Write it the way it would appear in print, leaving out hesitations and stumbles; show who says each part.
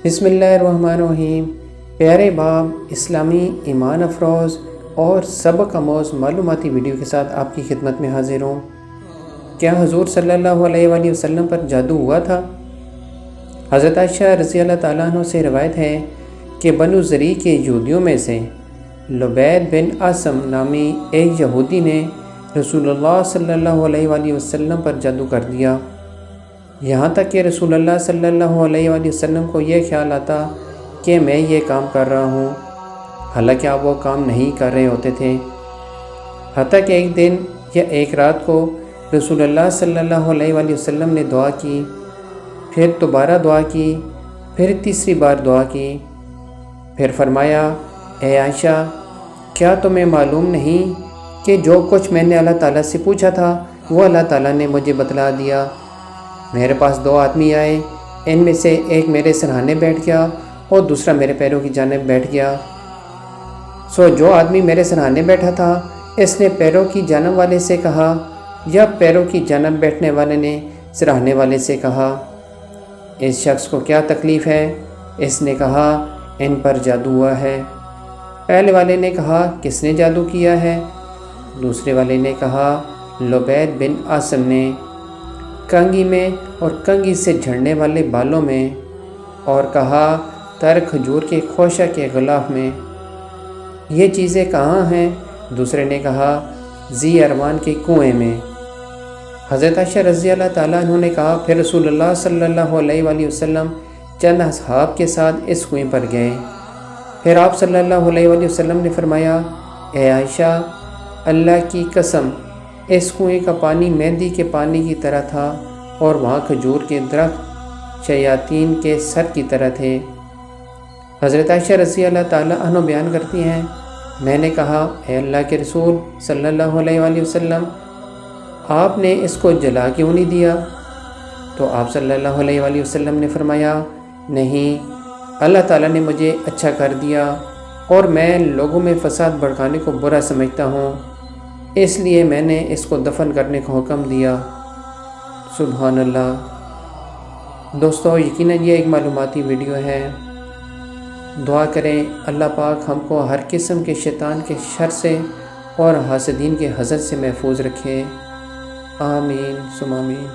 Speaker 1: بسم اللہ الرحمن الرحیم۔ پیارے باب اسلامی ایمان افروز اور سبق آموز معلوماتی ویڈیو کے ساتھ آپ کی خدمت میں حاضر ہوں۔ کیا حضور صلی اللہ علیہ وآلہ وسلم پر جادو ہوا تھا؟ حضرت عائشہ رضی اللہ تعالیٰ عنہ سے روایت ہے کہ بنو زری کے یہودیوں میں سے لبید بن عاصم نامی ایک یہودی نے رسول اللہ صلی اللہ علیہ وآلہ وسلم پر جادو کر دیا، یہاں تک کہ رسول اللہ صلی اللہ علیہ وآلہ وسلم کو یہ خیال آتا کہ میں یہ کام کر رہا ہوں، حالانکہ آپ وہ کام نہیں کر رہے ہوتے تھے۔ حتیٰ کہ ایک دن یا ایک رات کو رسول اللہ صلی اللہ علیہ وآلہ وسلم نے دعا کی، پھر دوبارہ دعا کی، پھر تیسری بار دعا کی، پھر فرمایا، اے عائشہ، کیا تمہیں معلوم نہیں کہ جو کچھ میں نے اللہ تعالیٰ سے پوچھا تھا وہ اللہ تعالیٰ نے مجھے بتلا دیا؟ میرے پاس دو آدمی آئے، ان میں سے ایک میرے سرہانے بیٹھ گیا اور دوسرا میرے پیروں کی جانب بیٹھ گیا۔ جو آدمی میرے سرہانے بیٹھا تھا اس نے پیروں کی جانب والے سے کہا، یا پیروں کی جانب بیٹھنے والے نے سرہانے والے سے کہا، اس شخص کو کیا تکلیف ہے؟ اس نے کہا، ان پر جادو ہوا ہے۔ پہلے والے نے کہا، کس نے جادو کیا ہے؟ دوسرے والے نے کہا، لبید بن عاصم نے، کنگھی میں اور کنگھی سے جھڑنے والے بالوں میں، اور کہا، تر کھجور کے خوشہ کے غلاف میں۔ یہ چیزیں کہاں ہیں؟ دوسرے نے کہا، ذی اروان کے کنویں میں۔ حضرت عائشہ رضی اللہ تعالیٰ عنہ نے کہا، پھر رسول اللہ صلی اللہ علیہ وآلہ وسلم چند اصحاب کے ساتھ اس کنویں پر گئے۔ پھر آپ صلی اللہ علیہ وآلہ وسلم نے فرمایا، اے عائشہ، اللہ کی قسم، اس کنویں کا پانی مہندی کے پانی کی طرح تھا اور وہاں کھجور کے درخت شیاطین کے سر کی طرح تھے۔ حضرت عائشہ رضی اللہ تعالیٰ عنہ بیان کرتی ہیں، میں نے کہا، اے اللہ کے رسول صلی اللہ علیہ وآلہ وسلم، آپ نے اس کو جلا کیوں نہیں دیا؟ تو آپ صلی اللہ علیہ وآلہ وسلم نے فرمایا، نہیں، اللہ تعالیٰ نے مجھے اچھا کر دیا اور میں لوگوں میں فساد بھڑکانے کو برا سمجھتا ہوں، اس لیے میں نے اس کو دفن کرنے کا حکم دیا۔ سبحان اللہ۔ دوستو، یقیناً یہ ایک معلوماتی ویڈیو ہے۔ دعا کریں اللہ پاک ہم کو ہر قسم کے شیطان کے شر سے اور حاسدین کے حسد سے محفوظ رکھے۔ آمین ثم آمین۔